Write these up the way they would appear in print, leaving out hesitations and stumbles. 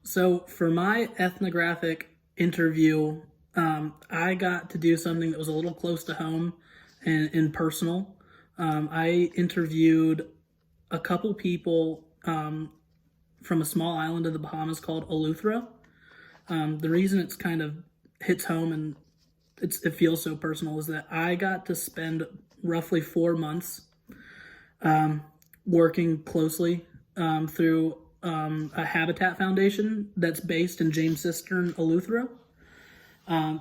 So for my ethnographic interview, I got to do something that was a little close to home and personal. I interviewed a couple people from a small island of the Bahamas called Eleuthera. The reason it's kind of hits home and it feels so personal is that I got to spend roughly 4 months working closely through a habitat foundation that's based in James Cistern, Eleuthera.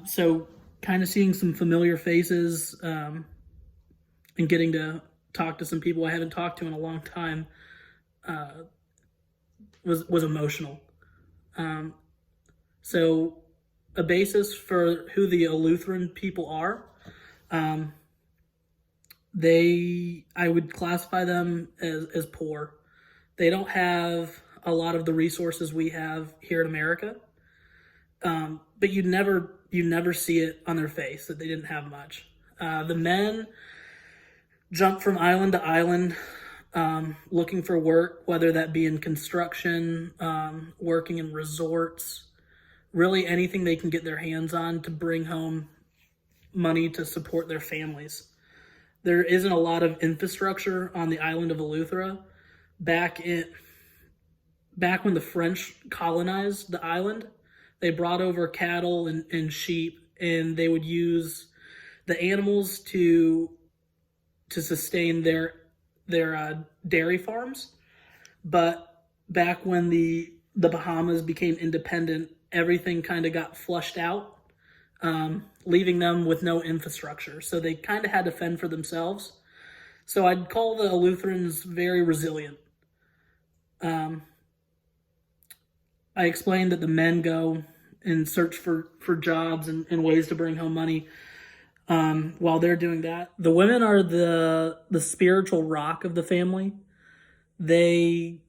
So kind of seeing some familiar faces and getting to talk to some people I haven't talked to in a long time was emotional. So a basis for who the Eleutheran people are, I would classify them as poor. They don't have a lot of the resources we have here in America, but you never see it on their face that they didn't have much. The men jump from island to island, looking for work, whether that be in construction, working in resorts, really anything they can get their hands on to bring home money to support their families. There isn't a lot of infrastructure on the island of Eleuthera. Back when the French colonized the island, they brought over cattle and sheep, and they would use the animals to sustain their dairy farms. But back when the Bahamas became independent, everything kind of got flushed out, leaving them with no infrastructure. So they kind of had to fend for themselves. So I'd call the Eleutherans very resilient. I explained that the men go and search for jobs and ways to bring home money. While they're doing that, the women are the spiritual rock of the family. They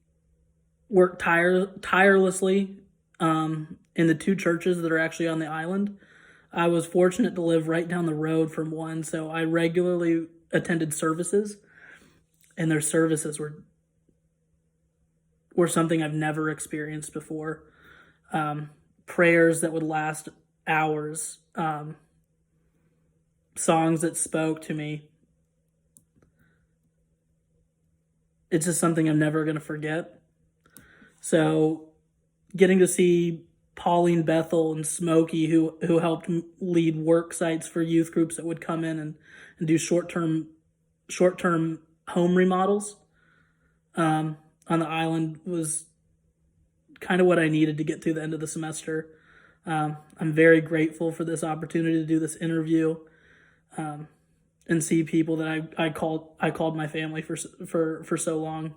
work tirelessly in the two churches that are actually on the island. I was fortunate to live right down the road from one, so I regularly attended services, and their services were something I've never experienced before. Prayers that would last hours, songs that spoke to me. It's just something I'm never going to forget. So getting to see Pauline Bethel and Smokey, who helped lead work sites for youth groups that would come in and do short-term home remodels on the island, was kind of what I needed to get through the end of the semester. I'm very grateful for this opportunity to do this interview and see people that I called my family for so long.